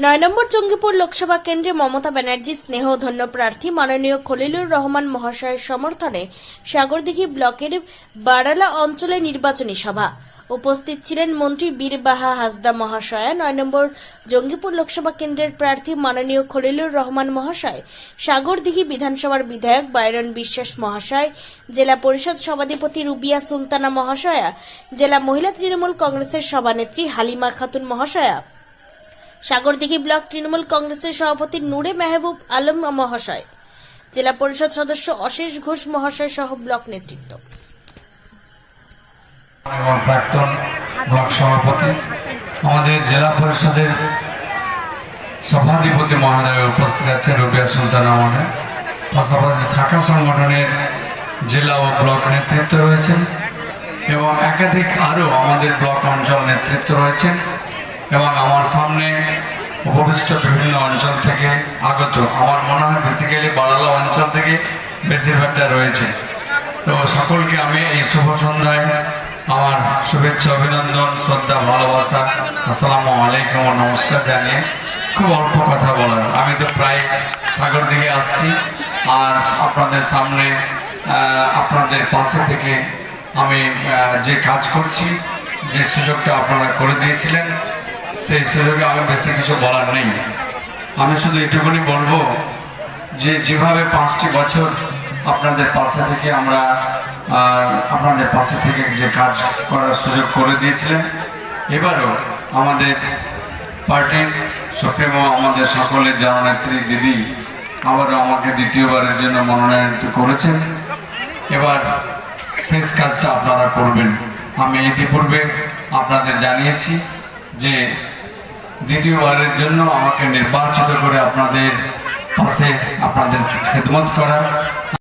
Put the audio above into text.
9 নম্বর জঙ্গিপুর লোকসভা কেন্দ্রে মমতা ব্যানার্জির স্নেহধন্য প্রার্থী মাননীয় খলিলুর রহমান মহাশয়ের সমর্থনে সাগরদিঘি ব্লকের বারালা অঞ্চলে নির্বাচনী সভা। উপস্থিত ছিলেন মন্ত্রী বীরবাহা হাসদা মহাশয়া, 9 নম্বর জঙ্গিপুর লোকসভা কেন্দ্রের প্রার্থী মাননীয় খলিলুর রহমান মহাশয়, সাগরদিঘি বিধানসভার বিধায়ক বাইরন বিশ্বাস মহাশয়, জেলা পরিষদ সভাধিপতি রুবিয়া সুলতানা মহাশয়া, জেলা মহিলা তৃণমূল কংগ্রেসের সভানেত্রী হালিমা খাতুন মহাশয়া, সাগরদিঘি ব্লক তৃণমূল কংগ্রেসের সভাপতি নূরে মেহবুব আলম মহাশয়, জেলা পরিষদ সদস্য অশেষ ঘোষ মহাশয় সহ ব্লক নেতৃত্ব। প্রাক্তন ব্লক সভাপতি, আমাদের জেলা পরিষদের সভাধিপতি মহোদয় উপস্থিত আছে রুবিয়া সুলতানা মহোদয়, পাশাপাশি শাখা সংগঠনের জেলা ও ব্লক নেতৃত্ব রয়েছেন এবং একাধিক আরও আমাদের ব্লক অঞ্চল নেতৃত্ব রয়েছেন এবং আমার সামনে উপবিষ্ট বিভিন্ন অঞ্চল থেকে আগত, আমার মনে হয় বেসিক্যালি বারালা অঞ্চল থেকে বেশিরভাগটা রয়েছে। তো সকলকে আমি এই শুভ সন্ধ্যায় আমার শুভেচ্ছা, অভিনন্দন, শ্রদ্ধা, ভালোবাসা, আসসালামু আলাইকুম ও নমস্কার জানিয়ে খুব অল্প কথা বলার, আমি তো প্রায় সাগরদিঘি আসছি আর আপনাদের সামনে আপনাদের পাশে থেকে আমি যে কাজ করছি, যে সুযোগটা আপনারা করে দিয়েছিলেন, সেই সুযোগে আমি বেশি কিছু বলার নেই। আমি শুধু এটুকুনি বলবো যে যেভাবে 5টি বছর আপনাদের পাশে থেকে আমরা আপনাদের পাশে থেকে যে কাজ করার সুযোগ করে দিয়েছিলেন, এবারও আমাদের পার্টির সুপ্রিমো, আমাদের সকলের জননেত্রী দিদি আবারও আমাকে দ্বিতীয়বারের জন্য মনোনয়ন করেছেন। এবার শেষ কাজটা আপনারা করবেন। আমি ইতিপূর্বে আপনাদের জানিয়েছি যে দ্বিতীয়বারের জন্য আমাকে নির্বাচিত করে আপনাদের পাশে আপনাদের খেদমত করা।